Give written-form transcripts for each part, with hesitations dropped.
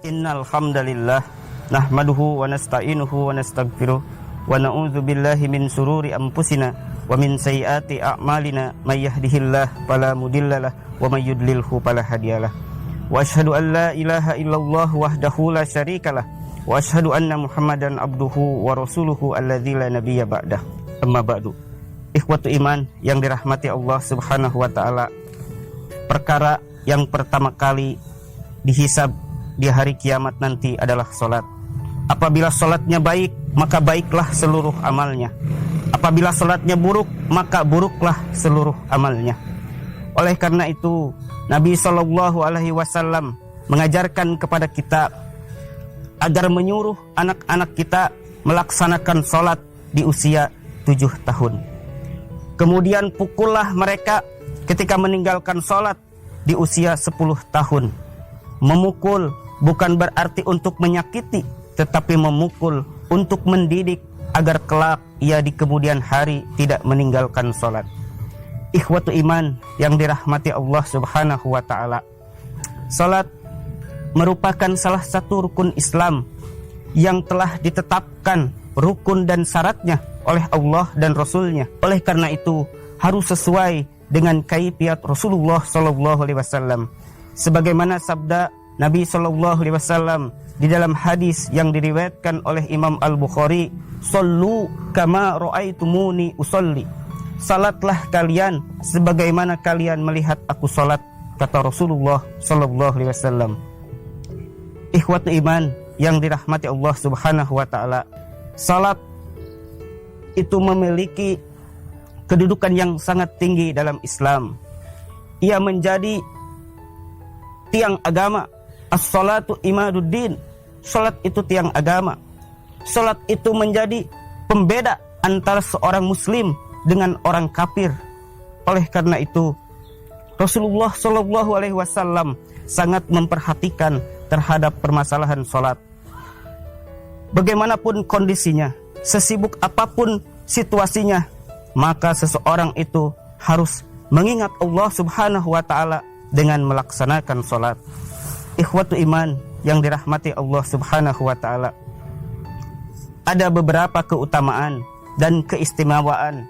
Innal hamdalillah nahmaduhu wa nasta'inuhu wa nastaghfiruh wa na'udzu billahi min sururi anfusina wa min sayyiati a'malina may yahdihillahu fala mudhillalah wa may yudlilhu fala hadiyalah. Wa asyhadu an la ilaha illallah wahdahu la syarikalah wa asyhadu anna Muhammadan abduhu wa rasuluhu alladzi la nabiyya ba'dah. Amma ba'du. Ikhwatu iman yang dirahmati Allah Subhanahu wa taala, perkara yang pertama kali dihisab di hari kiamat nanti adalah salat. Apabila salatnya baik, maka baiklah seluruh amalnya. Apabila salatnya buruk, maka buruklah seluruh amalnya. Oleh karena itu, Nabi SAW mengajarkan kepada kita agar menyuruh anak-anak kita melaksanakan salat di usia 7 tahun. Kemudian pukullah mereka ketika meninggalkan salat di usia 10 tahun. Memukul bukan berarti untuk menyakiti, tetapi memukul untuk mendidik agar kelak ia di kemudian hari tidak meninggalkan salat. Ikhwatu iman yang dirahmati Allah Subhanahu wa taala, salat merupakan salah satu rukun Islam yang telah ditetapkan rukun dan syaratnya oleh Allah dan Rasulnya. Oleh karena itu harus sesuai dengan kaifiat Rasulullah SAW. Sebagaimana sabda Nabi SAW di dalam hadis yang diriwayatkan oleh Imam Al-Bukhari, "Shallu kama ra'aitumuni usolli." Salatlah kalian sebagaimana kalian melihat aku salat, kata Rasulullah SAW. Ikhwatu iman yang dirahmati Allah Subhanahu wa taala, salat itu memiliki kedudukan yang sangat tinggi dalam Islam. Ia menjadi tiang agama. As-salatu imaduddin. Salat itu tiang agama. Salat itu menjadi pembeda antara seorang muslim dengan orang kafir. Oleh karena itu, Rasulullah SAW sangat memperhatikan terhadap permasalahan salat. Bagaimanapun kondisinya, sesibuk apapun situasinya, maka seseorang itu harus mengingat Allah Subhanahu wa taala dengan melaksanakan salat. Ikhwatu iman yang dirahmati Allah Subhanahu wa taala, ada beberapa keutamaan dan keistimewaan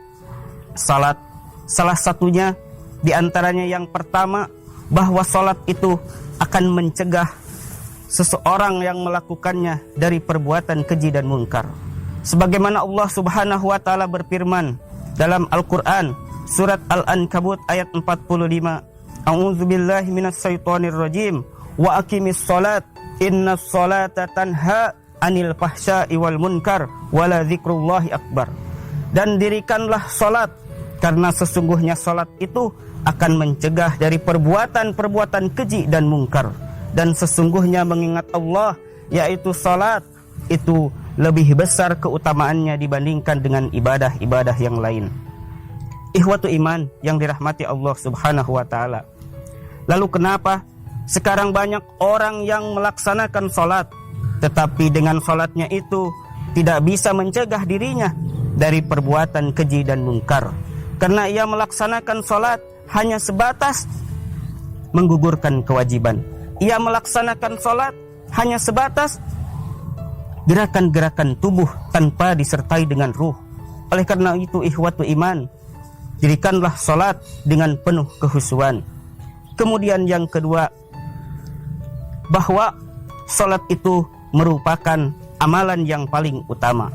salat. Salah satunya diantaranya yang pertama, bahwa salat itu akan mencegah seseorang yang melakukannya dari perbuatan keji dan mungkar. Sebagaimana Allah Subhanahu wa taala berfirman dalam Al-Qur'an surat Al-Ankabut ayat 45, A'udzubillahi minasyaitonir rajim, wa aqimis salat innas salata tanha anil fahsya'i wal munkar wala dzikrullahi akbar. Dan dirikanlah salat, karena sesungguhnya salat itu akan mencegah dari perbuatan-perbuatan keji dan mungkar. Dan sesungguhnya mengingat Allah, yaitu salat, itu lebih besar keutamaannya dibandingkan dengan ibadah-ibadah yang lain. Ikhwatu iman yang dirahmati Allah Subhanahu wa taala, lalu kenapa sekarang banyak orang yang melaksanakan salat, tetapi dengan salatnya itu tidak bisa mencegah dirinya dari perbuatan keji dan mungkar? Karena ia melaksanakan salat hanya sebatas menggugurkan kewajiban. Ia melaksanakan salat hanya sebatas gerakan-gerakan tubuh tanpa disertai dengan ruh. Oleh karena itu, ikhwatu iman, dirikanlah salat dengan penuh kekhusyuan. Kemudian yang kedua, bahwa salat itu merupakan amalan yang paling utama.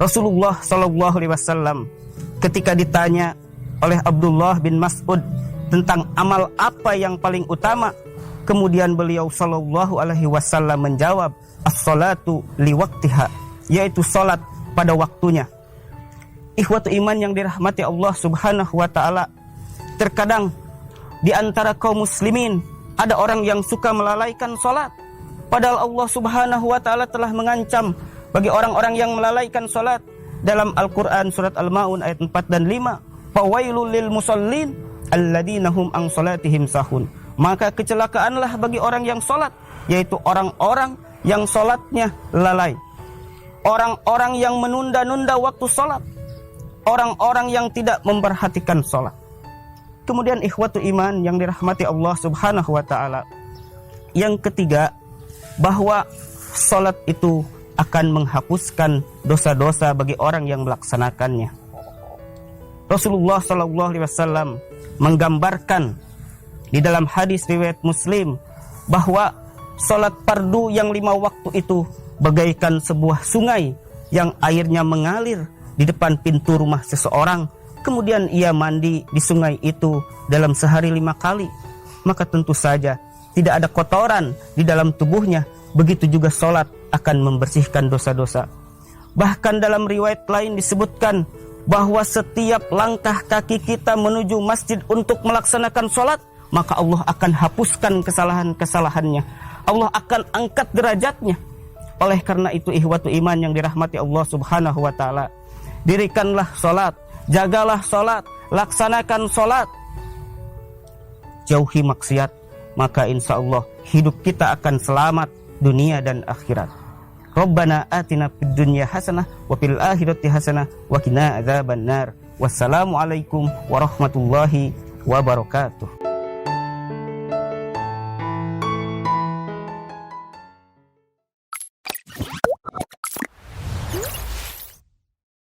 Rasulullah SAW ketika ditanya oleh Abdullah bin Mas'ud tentang amal apa yang paling utama, kemudian beliau SAW menjawab, as-salatu liwaktiha, yaitu salat pada waktunya. Ikhwatu iman yang dirahmati Allah Subhanahu wa taala, terkadang di antara kaum muslimin ada orang yang suka melalaikan salat, padahal Allah Subhanahu wa taala telah mengancam bagi orang-orang yang melalaikan salat dalam Al-Qur'an surat Al-Maun ayat 4 dan 5, fawailul lil musallin alladzina hum an salatihim sahun. Maka kecelakaanlah bagi orang yang salat, yaitu orang-orang yang salatnya lalai, orang-orang yang menunda-nunda waktu salat, orang-orang yang tidak memperhatikan salat. Kemudian ikhwatu iman yang dirahmati Allah Subhanahu wa taala, yang ketiga, bahwa salat itu akan menghapuskan dosa-dosa bagi orang yang melaksanakannya. Rasulullah SAW menggambarkan di dalam hadis riwayat Muslim bahwa salat fardu yang 5 waktu itu bagaikan sebuah sungai yang airnya mengalir di depan pintu rumah seseorang, kemudian ia mandi di sungai itu dalam sehari 5 kali, maka tentu saja tidak ada kotoran di dalam tubuhnya. Begitu juga salat akan membersihkan dosa-dosa. Bahkan dalam riwayat lain disebutkan bahwa setiap langkah kaki kita menuju masjid untuk melaksanakan salat, maka Allah akan hapuskan kesalahan-kesalahannya. Allah akan angkat derajatnya. Oleh karena itu, ikhwatu iman yang dirahmati Allah Subhanahu wa taala, dirikanlah salat, jagalah salat, laksanakan salat, jauhi maksiat, maka insya Allah hidup kita akan selamat dunia dan akhirat. Rabbana atina fid dunya hasanah wa fil akhirati hasanah wa qina adzabannar. Wassalamualaikum warahmatullahi wabarakatuh.